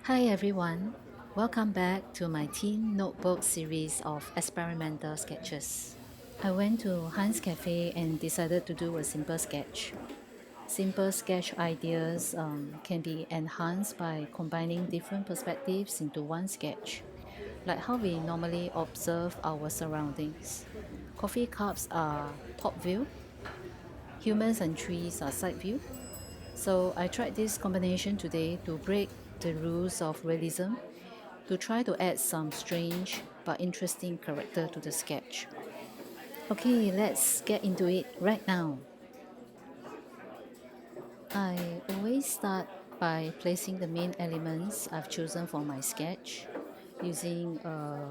Hi everyone, welcome back to my teen notebook series of experimental sketches. I went to Hans Cafe and decided to do a simple sketch. Simple sketch ideas can be enhanced by combining different perspectives into one sketch, like how we normally observe our surroundings. Coffee cups are top view, humans and trees are side view. So I tried this combination today to break the rules of realism, to try to add some strange but interesting character to the sketch. Okay, let's get into it right now. I always start by placing the main elements I've chosen for my sketch using a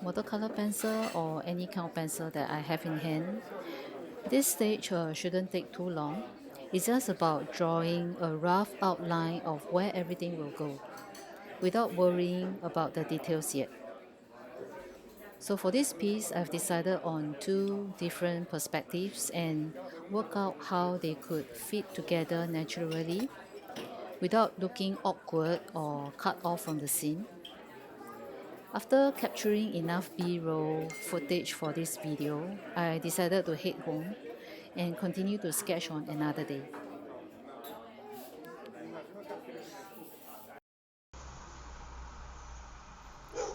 watercolor pencil or any kind of pencil that I have in hand. This stage shouldn't take too long. It's just about drawing a rough outline of where everything will go without worrying about the details yet. So for this piece, I've decided on two different perspectives and work out how they could fit together naturally without looking awkward or cut off from the scene. After capturing enough B-roll footage for this video, I decided to head home and continue to sketch on another day.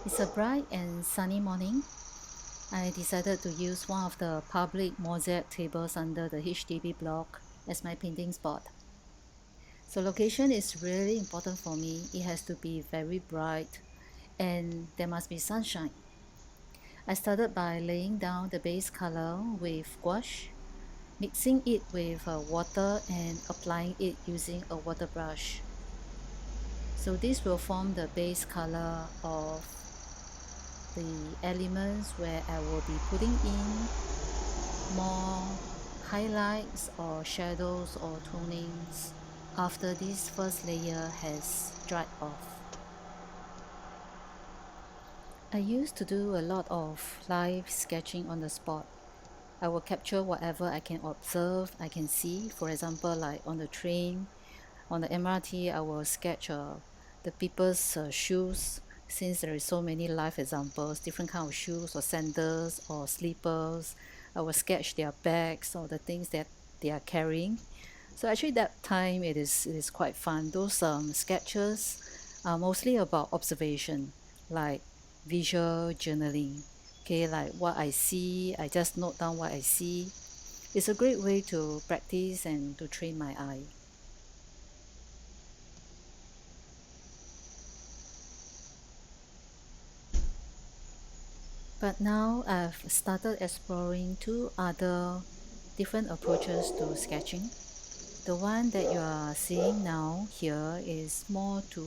It's a bright and sunny morning. I decided to use one of the public mosaic tables under the HDB block as my painting spot. So location is really important for me. It has to be very bright and there must be sunshine. I started by laying down the base color with gouache, mixing it with water and applying it using a water brush. So this will form the base color of the elements where I will be putting in more highlights or shadows or tonings after this first layer has dried off. I used to do a lot of live sketching on the spot. I will capture whatever I can observe, I can see. For example, like on the train, on the MRT, I will sketch the people's shoes, since there is so many live examples, different kind of shoes or sandals or slippers. I will sketch their bags or the things that they are carrying. So actually that time it is quite fun. Those sketches are mostly about observation, like visual journaling. Okay, like what I see, I just note down what I see. It's a great way to practice and to train my eye. But now I've started exploring two other different approaches to sketching. The one that you are seeing now here is more to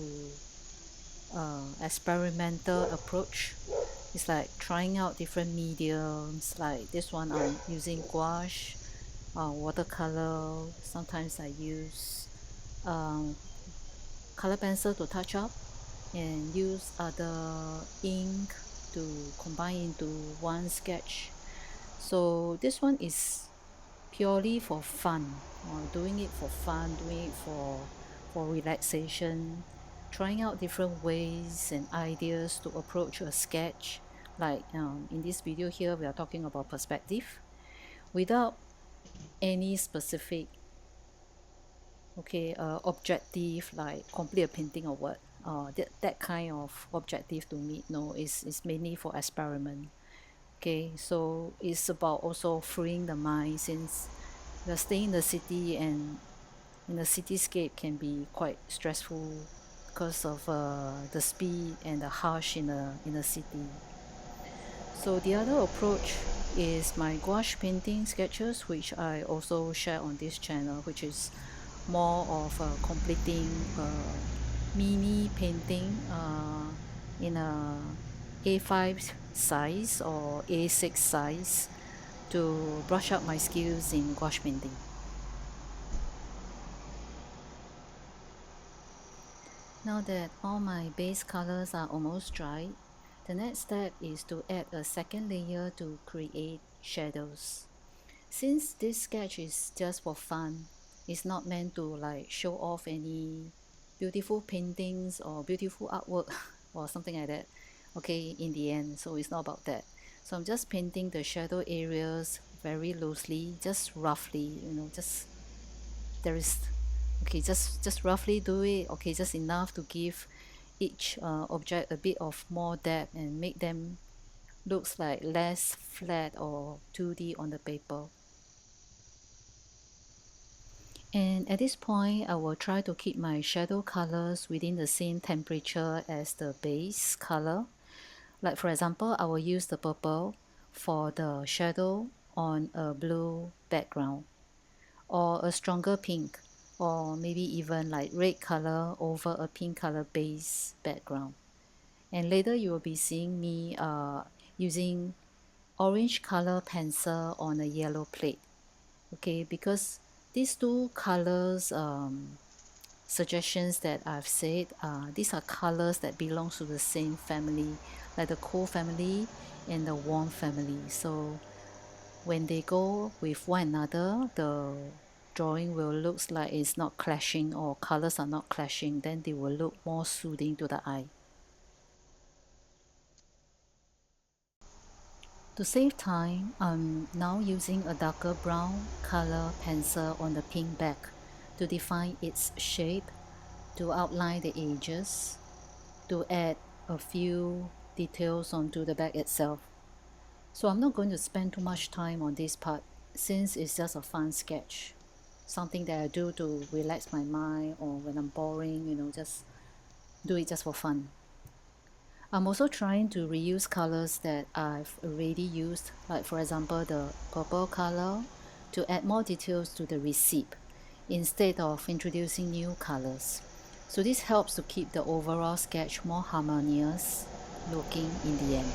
experimental approach. It's like trying out different mediums. Like this one, I'm using gouache, watercolor. Sometimes I use um, color pencil to touch up and use other ink to combine into one sketch. So this one is purely for fun, doing it for fun, doing it for relaxation, trying out different ways and ideas to approach a sketch. Like in this video here, we are talking about perspective without any specific objective like complete a painting or what. That kind of objective to me, no, is mainly for experiment. Okay, so it's about also freeing the mind, since we're staying in the city and in the cityscape can be quite stressful because of the speed and the harsh in the city. So the other approach is my gouache painting sketches, which I also share on this channel, which is more of completing a mini painting in a A5 size or A6 size to brush up my skills in gouache painting. Now that all my base colors are almost dry, the next step is to add a second layer to create shadows. Since this sketch is just for fun, it's not meant to like show off any beautiful paintings or beautiful artwork or something like that, okay, in the end. So it's not about that. So I'm just painting the shadow areas very loosely, just roughly, just there is, okay, just roughly do it, okay, just enough to give each object a bit of more depth and make them looks like less flat or 2D on the paper. And at this point, I will try to keep my shadow colors within the same temperature as the base color. Like for example, I will use the purple for the shadow on a blue background, or a stronger pink, or maybe even like red color over a pink color base background. And later you will be seeing me using orange color pencil on a yellow plate. Okay, because these two colors suggestions that I've said, these are colors that belongs to the same family, like the cold family and the warm family. So when they go with one another, the drawing will looks like it's not clashing or colors are not clashing, then they will look more soothing to the eye. To save time, I'm now using a darker brown color pencil on the pink back to define its shape, to outline the edges, to add a few details onto the back itself. So I'm not going to spend too much time on this part since it's just a fun sketch. Something that I do to relax my mind, or when I'm boring, just do it just for fun. I'm also trying to reuse colors that I've already used, like for example the purple color, to add more details to the receipt instead of introducing new colors. So this helps to keep the overall sketch more harmonious looking in the end.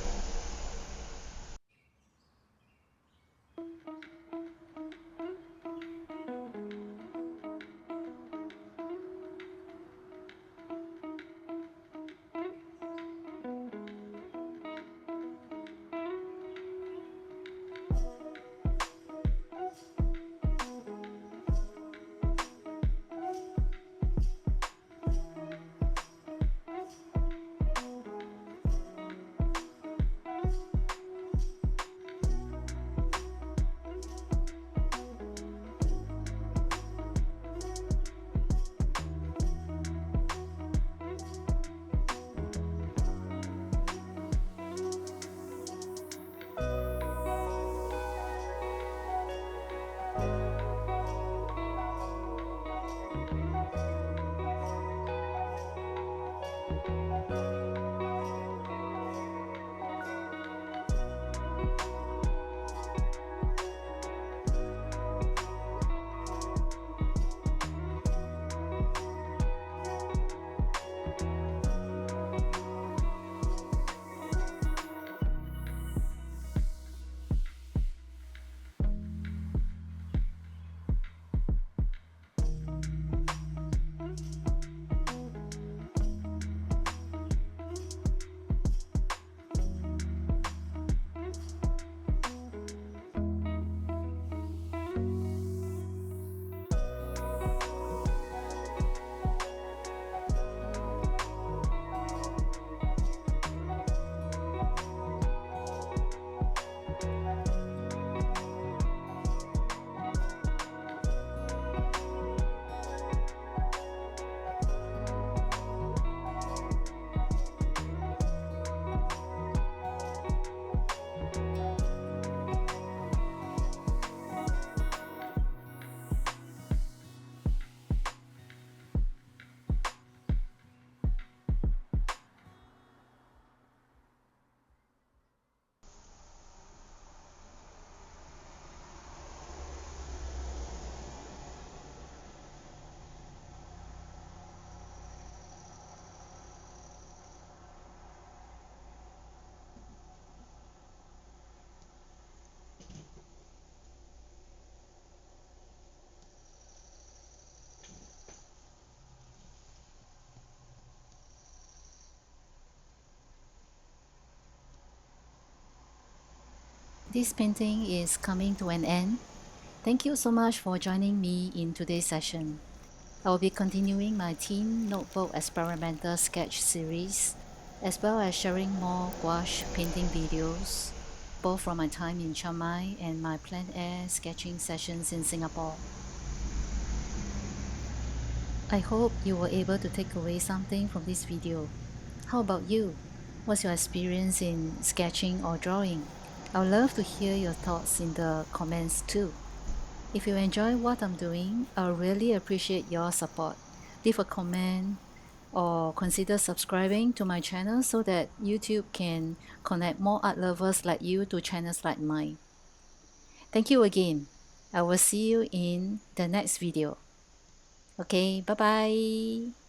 This painting is coming to an end. Thank you so much for joining me in today's session. I will be continuing my Teen Notebook Experimental Sketch series, as well as sharing more gouache painting videos, both from my time in Chiang Mai and my plein air sketching sessions in Singapore. I hope you were able to take away something from this video. How about you? What's your experience in sketching or drawing? I would love to hear your thoughts in the comments too. If you enjoy what I'm doing, I really appreciate your support. Leave a comment or consider subscribing to my channel so that YouTube can connect more art lovers like you to channels like mine. Thank you again. I will see you in the next video. Okay, bye bye.